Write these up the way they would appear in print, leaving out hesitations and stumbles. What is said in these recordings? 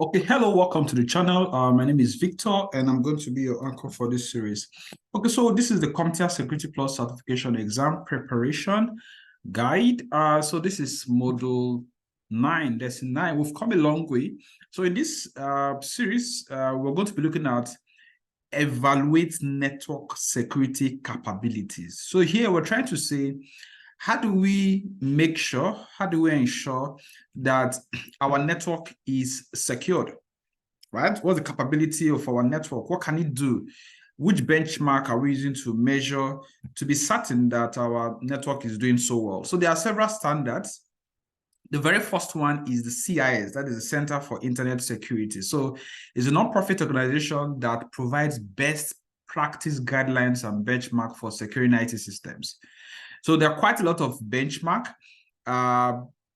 Okay, hello, welcome to the channel. My name is Victor, and I'm going to be your anchor for this series. Okay, so this is the CompTIA Security Plus Certification Exam Preparation Guide. So this is Module 9, Lesson 9. We've come a long way. So in this series, we're going to be looking at evaluate network security capabilities. So here we're trying to say, how do we make sure, how do we ensure that our network is secured, right? What's the capability of our network? What can it do? Which benchmark are we using to measure to be certain that our network is doing so well? So there are several standards. The very first one is the CIS, that is the Center for Internet Security. So it's a nonprofit organization that provides best practice guidelines and benchmark for securing IT systems. So there are quite a lot of benchmark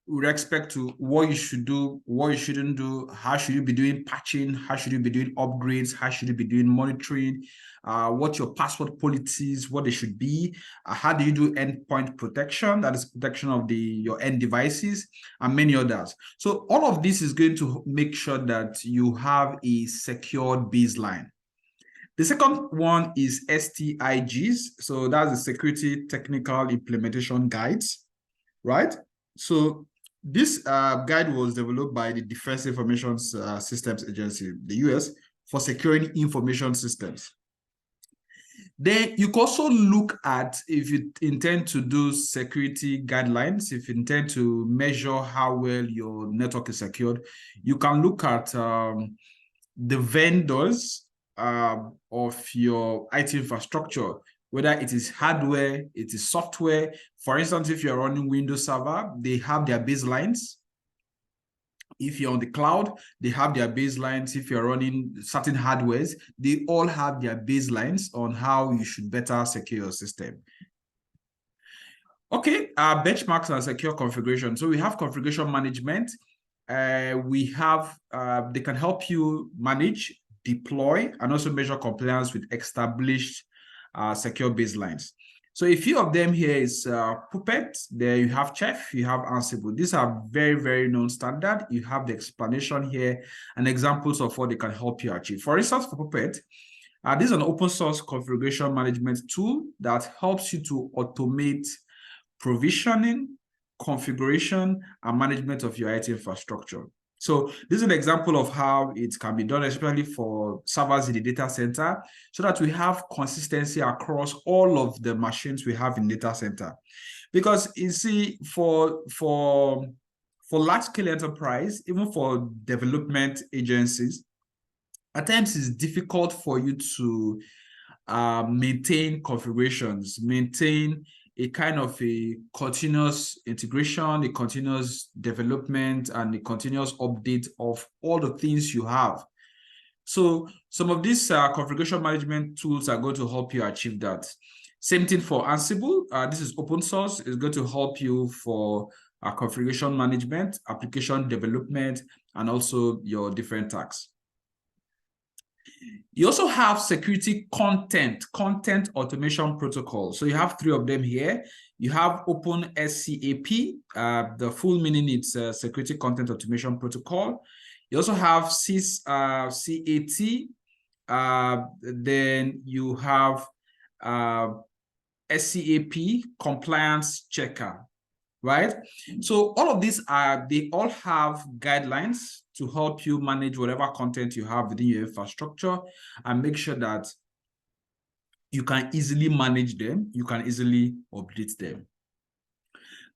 with respect to what you should do, what you shouldn't do, how should you be doing patching, how should you be doing upgrades, how should you be doing monitoring, what your password policies, what they should be, how do you do endpoint protection, that is protection of your end devices, and many others. So all of this is going to make sure that you have a secured baseline. The second one is STIGs. So that's the Security Technical Implementation Guides, right? So this guide was developed by the Defense Information Systems Agency, the US, for securing information systems. Then you can also look at, if you intend to do security guidelines, if you intend to measure how well your network is secured, you can look at the vendors of your IT infrastructure, whether it is hardware, it is software. For instance, if you're running Windows Server, they have their baselines. If you're on the cloud, they have their baselines. If you're running certain hardwares, they all have their baselines on how you should better secure your system. Okay, benchmarks and secure configuration. So we have configuration management. We have, they can help you manage, deploy, and also measure compliance with established secure baselines. So a few of them here is Puppet. There you have Chef, you have Ansible. These are very, very known standard. You have the explanation here and examples of what they can help you achieve. For instance, for Puppet, this is an open source configuration management tool that helps you to automate provisioning, configuration, and management of your IT infrastructure. So this is an example of how it can be done, especially for servers in the data center, so that we have consistency across all of the machines we have in data center. Because you see, for large-scale enterprise, even for development agencies, at times it's difficult for you to maintain configurations, maintain a kind of a continuous integration, a continuous development, and a continuous update of all the things you have. So some of these configuration management tools are going to help you achieve that. Same thing for Ansible. This is open source. It's going to help you for configuration management, application development, and also your different tasks. You also have security content automation protocol. So you have three of them here. You have OpenSCAP. The full meaning is Security Content Automation Protocol. You also have CAT. Then you have SCAP, Compliance Checker, right? So all of these they all have guidelines to help you manage whatever content you have within your infrastructure and make sure that you can easily manage them, you can easily update them.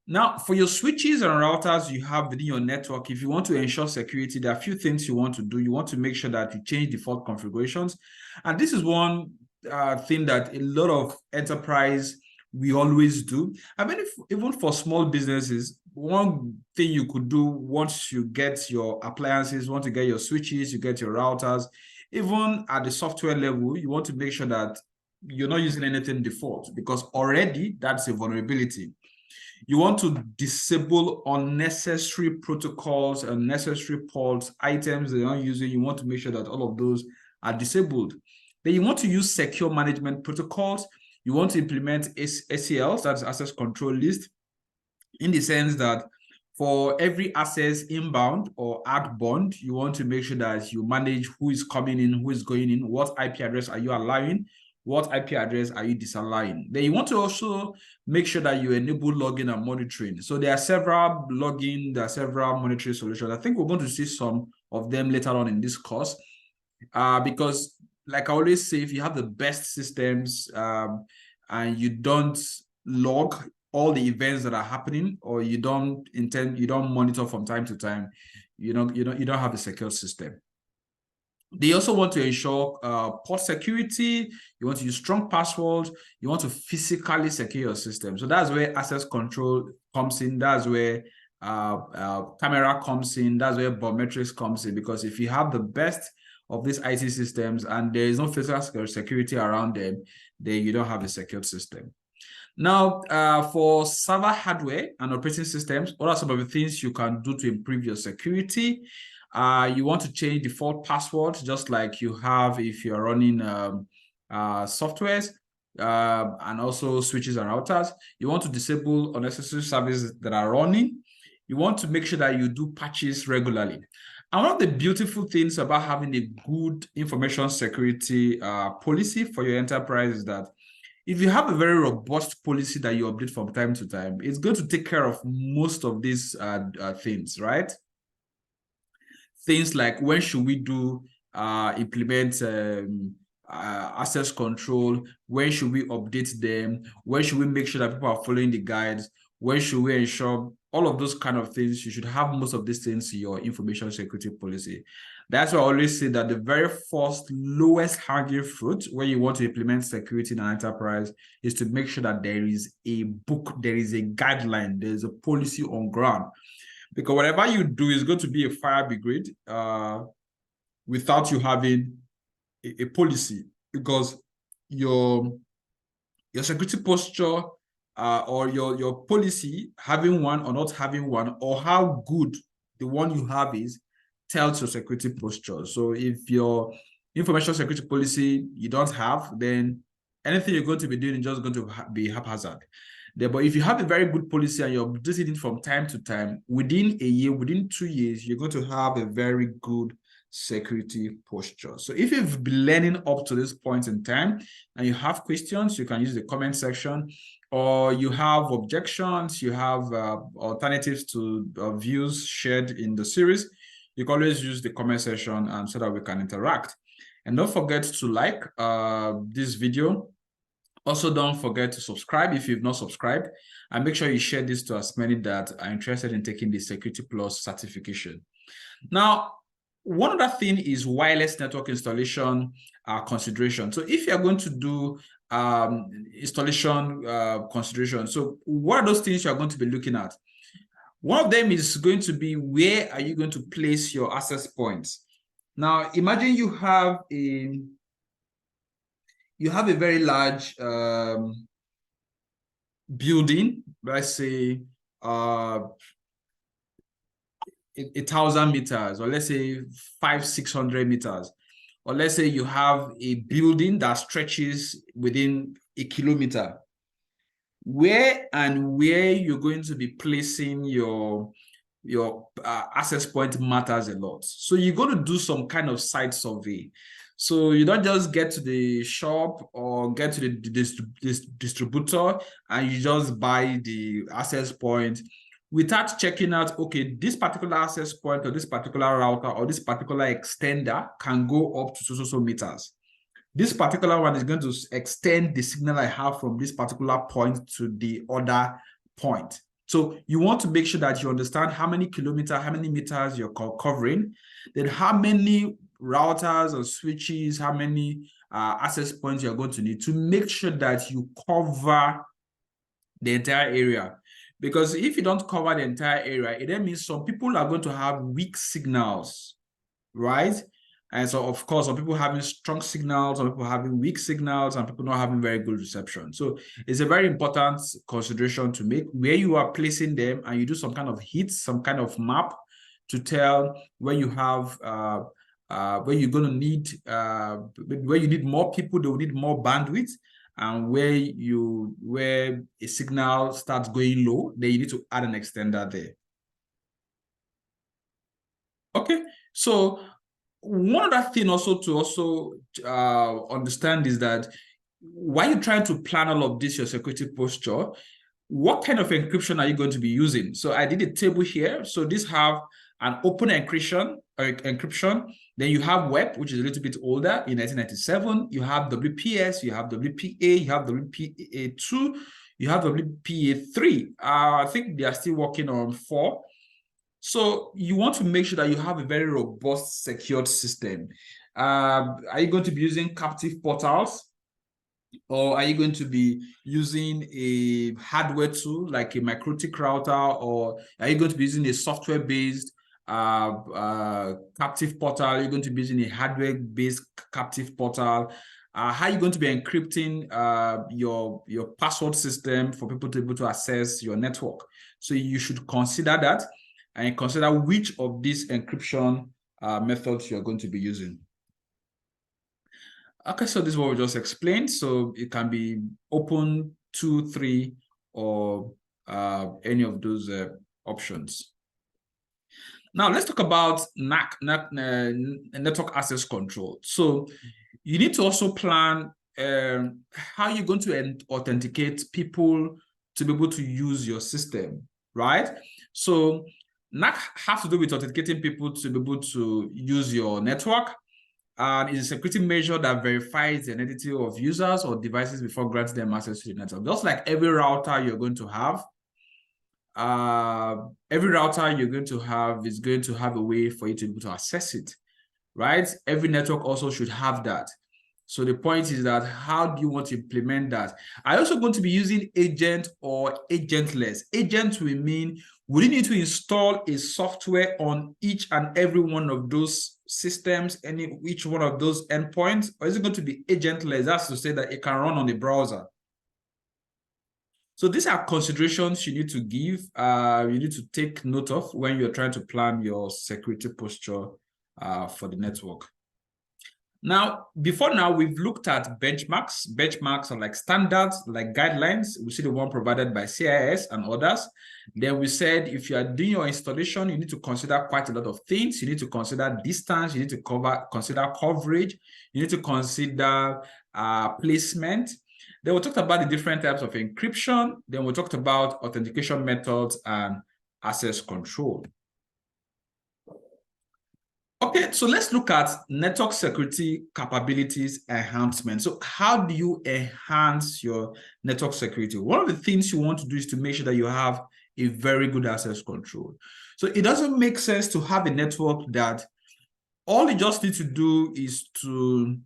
Now, for your switches and routers you have within your network, if you want to ensure security, there are a few things you want to do. You want to make sure that you change default configurations. And this is one thing that a lot of enterprise we always do. I mean, even for small businesses, one thing you could do once you get your appliances, once you get your switches, you get your routers, even at the software level, you want to make sure that you're not using anything default, because already that's a vulnerability. You want to disable unnecessary protocols, unnecessary ports, items they're not using. You want to make sure that all of those are disabled. Then you want to use secure management protocols. You want to implement ACLs, that's access control list, in the sense that for every access inbound or your ad bond, you want to make sure that you manage who is coming in, who is going in, what IP address are you allowing, what IP address are you disallowing. Then you want to also make sure that you enable login and monitoring. So there are several login, there are several monitoring solutions. I think we're going to see some of them later on in this course, because like I always say, if you have the best systems and you don't log all the events that are happening, or you don't monitor from time to time, you don't have a secure system. They also want to ensure port security. You want to use strong passwords. You want to physically secure your system. So that's where access control comes in. That's where camera comes in. That's where biometrics comes in. Because if you have the best of these IT systems and there is no physical security around them, then you don't have a secured system. Now, for server hardware and operating systems, what are some of the things you can do to improve your security? You want to change default password, just like you have if you're running softwares and also switches and routers. You want to disable unnecessary services that are running. You want to make sure that you do patches regularly. And one of the beautiful things about having a good information security policy for your enterprise is that if you have a very robust policy that you update from time to time, it's going to take care of most of these things, right? Things like, when should we do implement access control? When should we update them? When should we make sure that people are following the guides? When should we ensure all of those kind of things? You should have most of these things in your information security policy. That's why I always say that the very first lowest hanging fruit when you want to implement security in an enterprise is to make sure that there is a book, there is a guideline, there is a policy on ground. Because whatever you do is going to be a fire brigade without you having a policy. Because your security posture or your policy, having one or not having one, or how good the one you have is, tells your security posture. So if your information security policy you don't have, then anything you're going to be doing is just going to be haphazard. But if you have a very good policy and you're updating it from time to time, within a year, within 2 years, you're going to have a very good security posture. So if you've been learning up to this point in time and you have questions, you can use the comment section, or you have objections, you have alternatives to views shared in the series, you can always use the comment section and so that we can interact. And don't forget to like this video. Also, don't forget to subscribe if you've not subscribed, and make sure you share this to as many that are interested in taking the Security Plus certification. Now, one other thing is wireless network installation consideration. So if you're going to do installation consideration, so what are those things you're going to be looking at? One of them is going to be, where are you going to place your access points? Now, imagine you have a very large building, let's say 1,000 meters, or let's say 500-600 meters, or let's say you have a building that stretches within 1 kilometer. Where you're going to be placing your access point matters a lot. So you're going to do some kind of site survey. So you don't just get to the shop or get to the distributor and you just buy the access point without checking out, okay, this particular access point or this particular router or this particular extender can go up to so meters. This particular one is going to extend the signal I have from this particular point to the other point. So you want to make sure that you understand how many kilometers, how many meters you're covering, then how many routers or switches, how many access points you're going to need to make sure that you cover the entire area. Because if you don't cover the entire area, it then means some people are going to have weak signals, right? And so, of course, some people having strong signals, some people having weak signals, and people not having very good reception. So it's a very important consideration to make where you are placing them, and you do some kind of heat, some kind of map to tell where you have, where you're going to need, where you need more people, they will need more bandwidth, and where a signal starts going low, then you need to add an extender there. Okay, so one other thing also to understand is that while you're trying to plan all of this, your security posture, what kind of encryption are you going to be using? So I did a table here. So this have an open encryption. Then you have web, which is a little bit older in 1997. You have WPS, you have WPA, you have WPA2, you have WPA3. I think they are still working on 4. So you want to make sure that you have a very robust, secured system. Are you going to be using captive portals? Or are you going to be using a hardware tool like a MikroTik router? Or are you going to be using a software-based captive portal? Are you going to be using a hardware-based captive portal? How are you going to be encrypting your password system for people to be able to access your network? So you should consider that and consider which of these encryption methods you're going to be using. Okay, so this is what we just explained. So it can be open, 2, 3, or any of those options. Now let's talk about NAC, network access control. So you need to also plan how you're going to authenticate people to be able to use your system, right? So NAC has to do with authenticating people to be able to use your network. And it's a security measure that verifies the identity of users or devices before granting them access to the network. Just like every router you're going to have, is going to have a way for you to be able to access it, right? Every network also should have that. So the point is that how do you want to implement that? Are you also going to be using agent or agentless? Agent will mean, would you need to install a software on each and every one of those systems, each one of those endpoints? Or is it going to be agentless? That's to say that it can run on the browser. So these are considerations you need to give, you need to take note of when you're trying to plan your security posture for the network. Now, before now, we've looked at benchmarks. Benchmarks are like standards, like guidelines. We see the one provided by CIS and others. Then we said if you are doing your installation, you need to consider quite a lot of things. You need to consider distance. You need to consider coverage. You need to consider placement. Then we talked about the different types of encryption. Then we talked about authentication methods and access control. Okay, so let's look at network security capabilities enhancement. So how do you enhance your network security? One of the things you want to do is to make sure that you have a very good access control. So it doesn't make sense to have a network that all you just need to do is to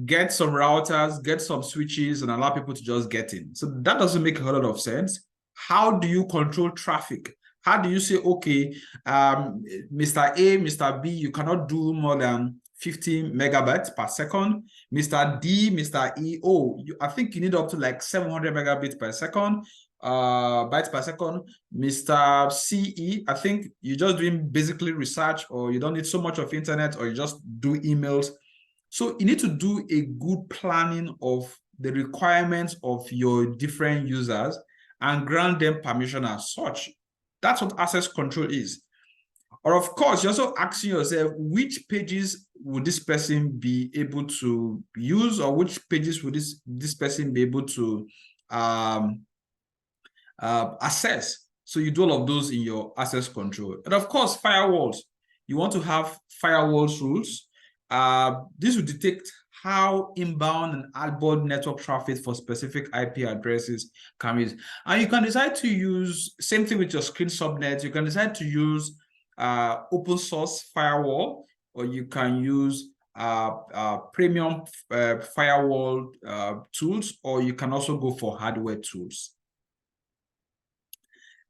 get some routers, get some switches, and allow people to just get in. So that doesn't make a whole lot of sense. How do you control traffic? How do you say, okay, Mr. A, Mr. B, you cannot do more than 50 megabytes per second. Mr. D, Mr. E, I think you need up to like 700 megabits per second, bytes per second. Mr. CE, I think you're just doing basically research, or you don't need so much of internet, or you just do emails. So you need to do a good planning of the requirements of your different users and grant them permission as such. That's what access control is. Or of course, you're also asking yourself, which pages would this person be able to use, or which pages would this person be able to access? So you do all of those in your access control. And of course, firewalls. You want to have firewalls rules. This will detect how inbound and outbound network traffic for specific IP addresses can be used. And you can decide to use, same thing with your screen subnet, you can decide to use open source firewall, or you can use premium firewall tools, or you can also go for hardware tools.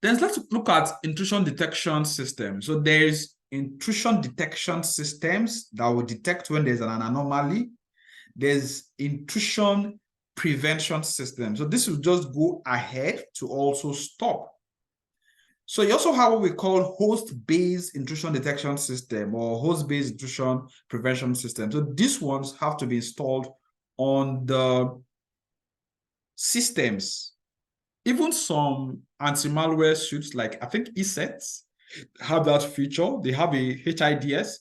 Then let's look at intrusion detection systems. So there's intrusion detection systems that will detect when there's an anomaly. There's intrusion prevention systems. So this will just go ahead to also stop. So you also have what we call host-based intrusion detection system, or host-based intrusion prevention system. So these ones have to be installed on the systems. Even some anti-malware suits, like I think ESETs, have that feature. They have a HIDS.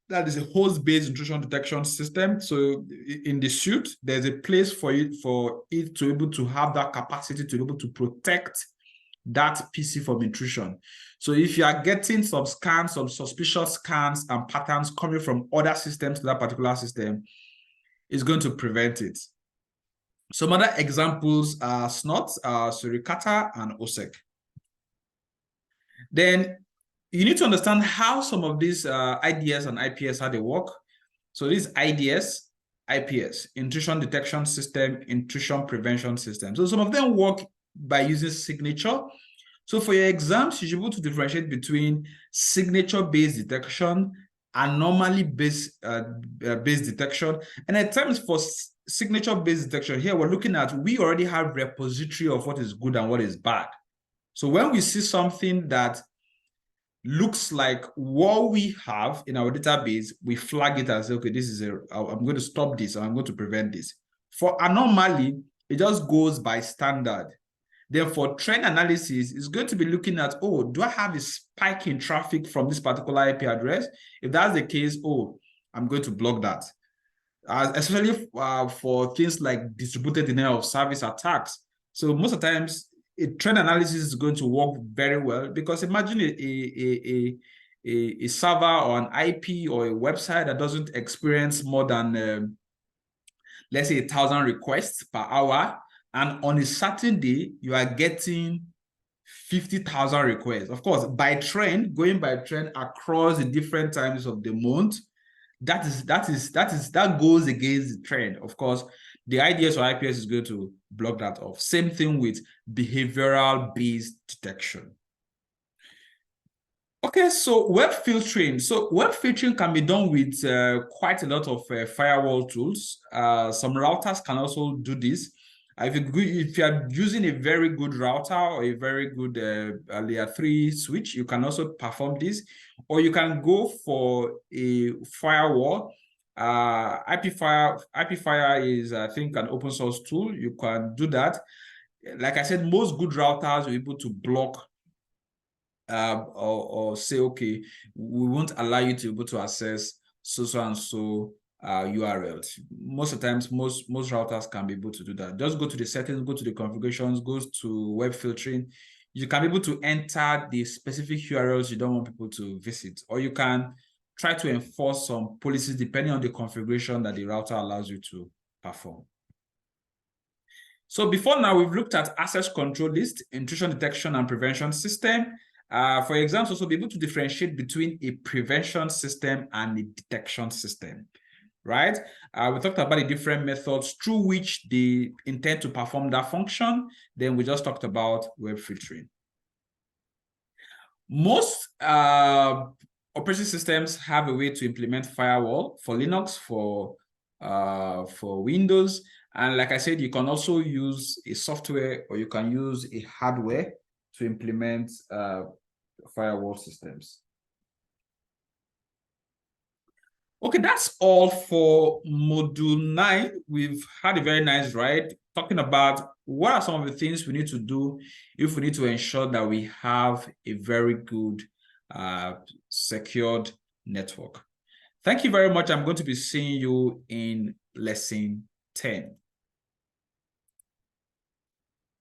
That is a host-based intrusion detection system. So in the suite, there's a place for it to be able to have that capacity to be able to protect that PC from intrusion. So if you are getting some scans, some suspicious scans and patterns coming from other systems to that particular system, it's going to prevent it. Some other examples are SNOT, Suricata, and OSEC. Then you need to understand how some of these IDS and IPS, how they work. So this IDS, IPS, intrusion detection system, intrusion prevention system. So some of them work by using signature. So for your exams, you should be able to differentiate between signature-based detection, anomaly-based based detection. And at times for signature-based detection, here we're looking at, we already have repository of what is good and what is bad. So when we see something that looks like what we have in our database, we flag it as, okay, this is I'm going to stop this, or I'm going to prevent this. For anomaly, it just goes by standard. Then for trend analysis, it's going to be looking at, oh, do I have a spike in traffic from this particular IP address? If that's the case, oh, I'm going to block that. Especially for things like distributed denial of service attacks. So most of the times, a trend analysis is going to work very well, because imagine a server or an IP or a website that doesn't experience more than, let's say, 1,000 requests per hour. And on a certain day, you are getting 50,000 requests. Of course, by trend, going by trend across the different times of the month, that goes against the trend. Of course, the IDS or IPS is going to block that off. Same thing with behavioral-based detection. Okay, so web filtering. So web filtering can be done with quite a lot of firewall tools. Some routers can also do this. If you are using a very good router or a very good layer 3 switch, you can also perform this. Or you can go for a firewall. IPFire is, I think, an open source tool. You can do that. Like I said, most good routers are able to block or say, okay, we won't allow you to be able to access so and so URLs. Most of the times, most routers can be able to do that. Just go to the settings, go to the configurations, go to web filtering. You can be able to enter the specific URLs you don't want people to visit, or you can try to enforce some policies depending on the configuration that the router allows you to perform. So before now, we've looked at access control list, intrusion detection and prevention system. For example, also be able to differentiate between a prevention system and a detection system, right? We talked about the different methods through which they intend to perform that function. Then we just talked about web filtering. Most operating systems have a way to implement firewall for Linux, for Windows. And like I said, you can also use a software or you can use a hardware to implement firewall systems. Okay, that's all for Module 9. We've had a very nice ride talking about what are some of the things we need to do if we need to ensure that we have a very good secured network. Thank you very much. I'm going to be seeing you in lesson 10.